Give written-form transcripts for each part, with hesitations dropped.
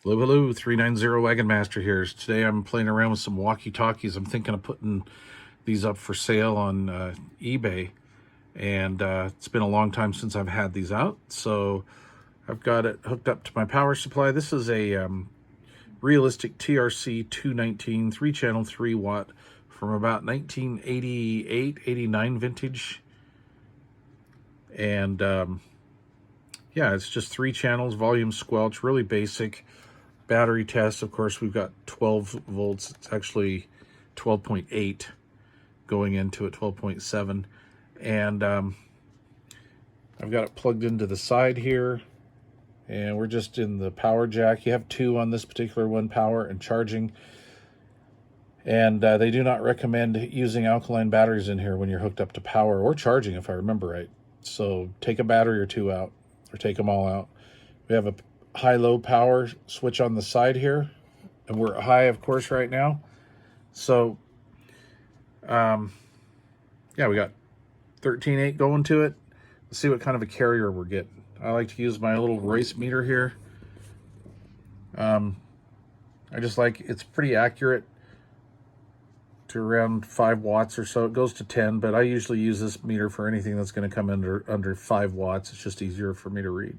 Hello, hello, 390 Wagon Master here. Today I'm playing around with some Walkie Talkies. I'm thinking of putting these up for sale on eBay. And it's been a long time since I've had these out. So I've got it hooked up to my power supply. This is a realistic TRC219 3-channel 3-watt from about 1988, 89 vintage. And yeah, it's just 3 channels, volume squelch, really basic. Battery test, of course, we've got 12 volts. It's actually 12.8 going into it, 12.7. And I've got it plugged into the side here. And we're just in the power jack. You have 2 on this particular one, power and charging. And they do not recommend using alkaline batteries in here when you're hooked up to power or charging, if I remember right. So take a battery or 2 out, or take them all out. We have a high-low power switch on the side here, and we're at high, of course, right now. So yeah, we got 13.8 going to it. Let's see what kind of a carrier we're getting. I like to use my little race meter here. I just like, it's pretty accurate to around 5 watts or so. It goes to 10, but I usually use this meter for anything that's going to come under 5 watts. It's just easier for me to read.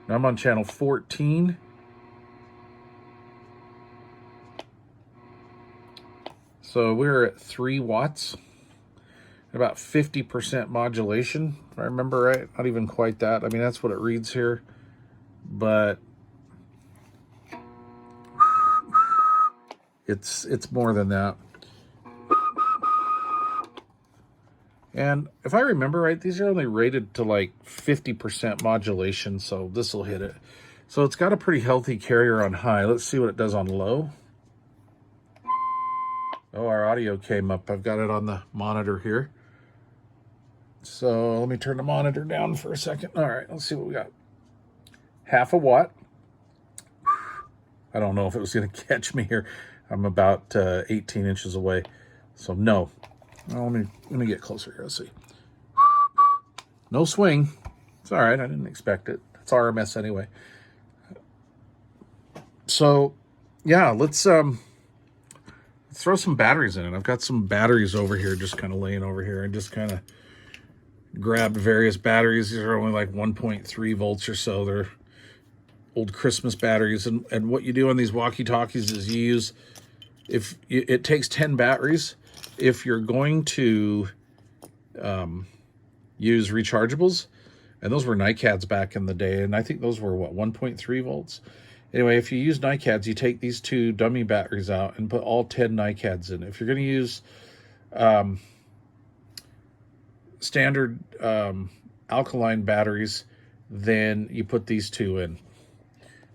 Now I'm on channel 14. So we're at 3 watts. About 50% modulation, if I remember right. Not even quite that. I mean, that's what it reads here. But it's more than that. And if I remember right, these are only rated to like 50% modulation, so this will hit it. So it's got a pretty healthy carrier on high. Let's see what it does on low. Oh, our audio came up. I've got it on the monitor here. So let me turn the monitor down for a second. All right, let's see what we got. 0.5 watt. I don't know if it was going to catch me here. I'm about 18 inches away, so no. Well, let me get closer here. Let's see. No swing. It's all right. I didn't expect it. It's RMS anyway. So, yeah, let's throw some batteries in it. I've got some batteries over here, just kind of laying over here. I just kind of grabbed various batteries. These are only like 1.3 volts or so. They're old Christmas batteries. And what you do on these Walkie Talkies is you use, it takes 10 batteries. If you're going to use rechargeables, and those were NiCads back in the day, and I think those were, what, 1.3 volts? Anyway, if you use NiCads, you take these 2 dummy batteries out and put all 10 NiCads in. If you're going to use standard alkaline batteries, then you put these 2 in.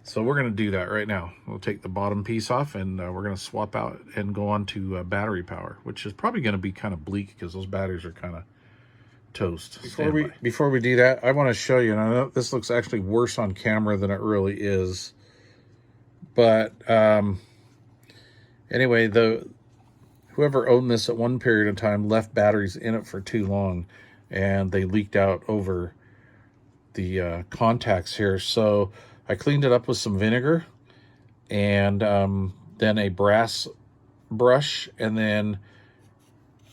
So we're going to do that right now. We'll take the bottom piece off, and we're going to swap out and go on to battery power, which is probably going to be kind of bleak because those batteries are kind of toast. Before we do that, I want to show you, and I know this looks actually worse on camera than it really is. But anyway, whoever owned this at one period of time left batteries in it for too long, and they leaked out over the contacts here. So I cleaned it up with some vinegar and then a brass brush, and then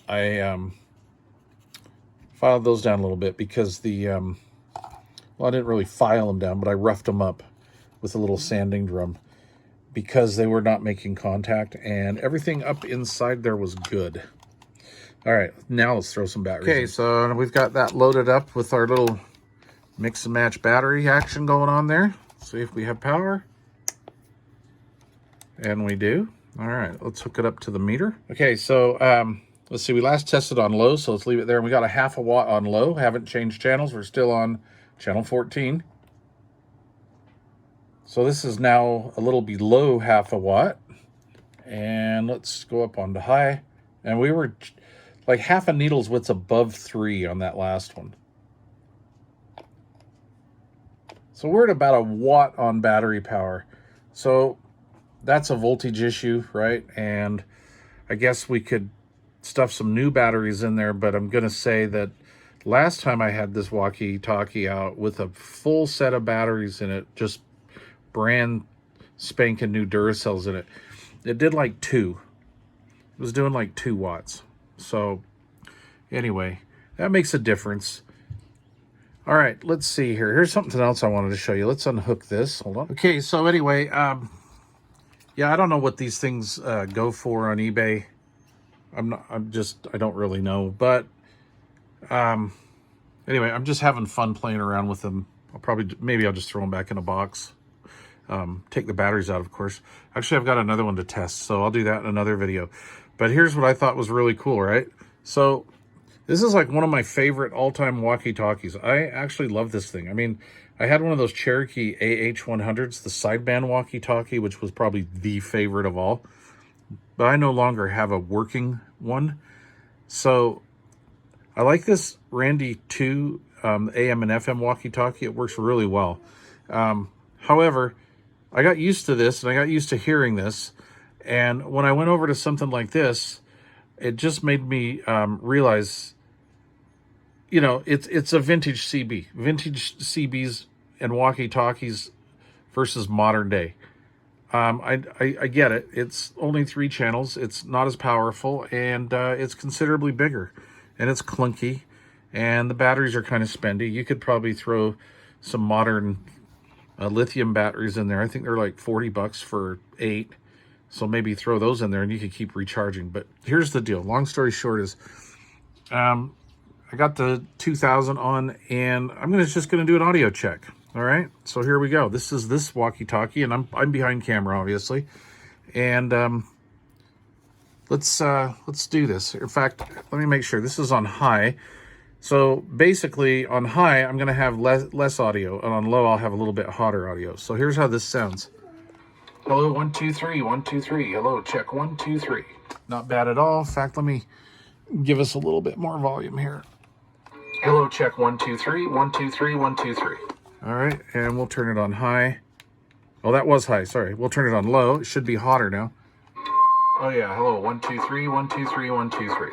I filed those down a little bit because well, I didn't really file them down, but I roughed them up with a little sanding drum because they were not making contact, and everything up inside there was good. All right, now let's throw some batteries in. Okay, so we've got that loaded up with our little mix and match battery action going on there. See if we have power. And we do. All right, let's hook it up to the meter. Okay, so let's see, we last tested on low, so let's leave it there. And we got a 0.5 watt on low. Haven't changed channels. We're still on channel 14. So this is now a little below 0.5 watt. And let's go up onto high. And we were like 0.5 needle's width above 3 on that last one. So we're at about 1 watt on battery power. So that's a voltage issue, right? And I guess we could stuff some new batteries in there, but I'm going to say that last time I had this Walkie Talkie out with a full set of batteries in it, just brand spanking new Duracells in it. It did like 2. It was doing like 2 watts. So anyway, that makes a difference. All right, let's see here. Here's something else I wanted to show you. Let's unhook this. Hold on. Okay, so anyway, yeah, I don't know what these things go for on eBay. I don't really know. But anyway, I'm just having fun playing around with them. Maybe I'll just throw them back in a box. Take the batteries out, of course. Actually, I've got another one to test, so I'll do that in another video. But here's what I thought was really cool, right? So this is like one of my favorite all-time walkie-talkies. I actually love this thing. I mean, I had one of those Cherokee AH100s, the sideband walkie-talkie, which was probably the favorite of all. But I no longer have a working one. So I like this Randy 2 AM and FM walkie-talkie. It works really well. However, I got used to this, and I got used to hearing this. And when I went over to something like this, it just made me realize, you know, it's a vintage CB. Vintage CBs and walkie-talkies versus modern day. I get it. It's only 3 channels. It's not as powerful, and it's considerably bigger. And it's clunky, and the batteries are kind of spendy. You could probably throw some modern lithium batteries in there. I think they're like 40 bucks for 8. So maybe throw those in there and you could keep recharging. But here's the deal. Long story short is, I got the 2000 on, and I'm just going to do an audio check. All right. So here we go. This is this walkie-talkie, and I'm behind camera, obviously. And let's do this. In fact, let me make sure this is on high. So basically on high, I'm going to have less audio, and on low, I'll have a little bit hotter audio. So here's how this sounds. Hello, 1, 2, 3, 1, 2, 3. Hello, check 1, 2, 3. Not bad at all. In fact, let me give us a little bit more volume here. Hello, check 1, 2, 3, 1, 2, 3, 1, 2, 3. All right, and we'll turn it on high. Oh, that was high. Sorry. We'll turn it on low. It should be hotter now. Oh yeah. Hello, 1, 2, 3, 1, 2, 3, 1, 2, 3.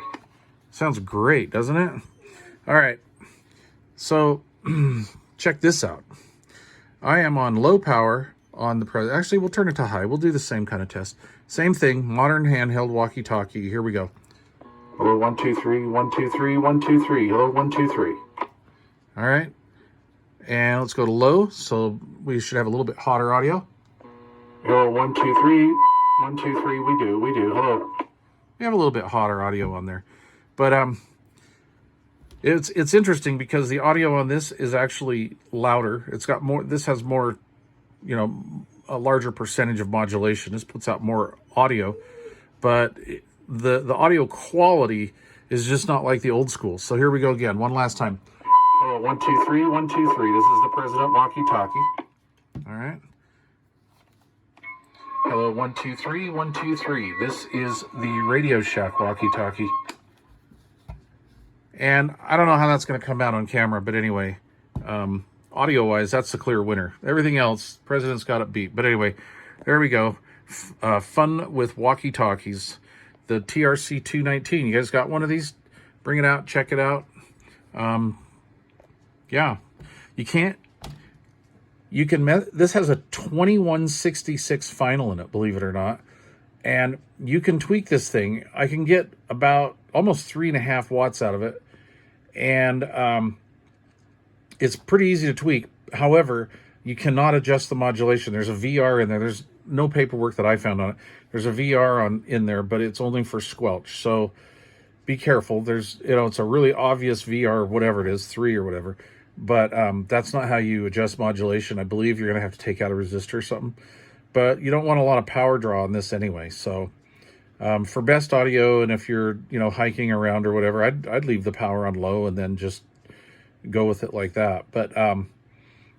Sounds great, doesn't it? All right. So check this out. I am on low power on the actually, we'll turn it to high. We'll do the same kind of test. Same thing, modern handheld walkie-talkie. Here we go. Hello, 1, 2, 3, 1, 2, 3, 1, 2, 3. Hello, 1, 2, 3. All right. And let's go to low, so we should have a little bit hotter audio. Hello, 1, 2, 3, 1, 2, 3. We do. Hello. We have a little bit hotter audio on there, but it's interesting because the audio on this is actually louder. It's got more. This has more, you know, a larger percentage of modulation. This puts out more audio, but the audio quality is just not like the old school. So here we go again, one last time. Hello, 1, 2, 3, 1, 2, 3. This is the President walkie-talkie. All right. Hello, 1, 2, 3, 1, 2, 3. This is the Radio Shack walkie-talkie. And I don't know how that's going to come out on camera, but anyway, audio-wise, that's the clear winner. Everything else, President's got it beat. But anyway, there we go. Fun with walkie-talkies. The TRC219. You guys got one of these? Bring it out. Check it out. Yeah. This has a 2166 final in it, believe it or not. And you can tweak this thing. I can get about almost 3.5 watts out of it. And it's pretty easy to tweak. However, you cannot adjust the modulation. There's a VR in there. There's no paperwork that I found on it. There's a VR in there, but it's only for squelch. So be careful. There's, it's a really obvious VR, whatever it is, 3 or whatever. But that's not how you adjust modulation. I believe you're going to have to take out a resistor or something. But you don't want a lot of power draw on this anyway. So for best audio, and if you're, hiking around or whatever, I'd leave the power on low and then just go with it like that. But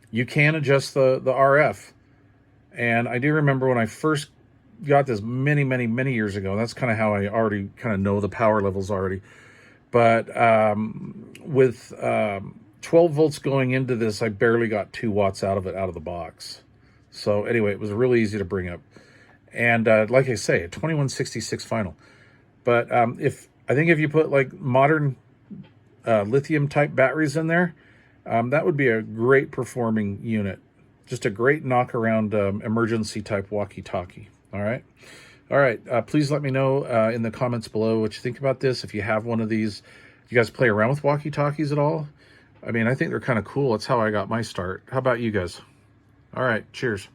you can adjust the RF. And I do remember when I first got this many years ago. That's kind of how I already kind of know the power levels already. But with 12 volts going into this, I barely got 2 watts out of it out of the box. So anyway, it was really easy to bring up. And like I say, a 2166 final. But if you put like modern lithium type batteries in there, that would be a great performing unit. Just a great knock-around emergency type walkie-talkie. All right. Please let me know in the comments below what you think about this. If you have one of these, do you guys play around with walkie-talkies at all? I mean, I think they're kind of cool. It's how I got my start. How about you guys? All right, cheers.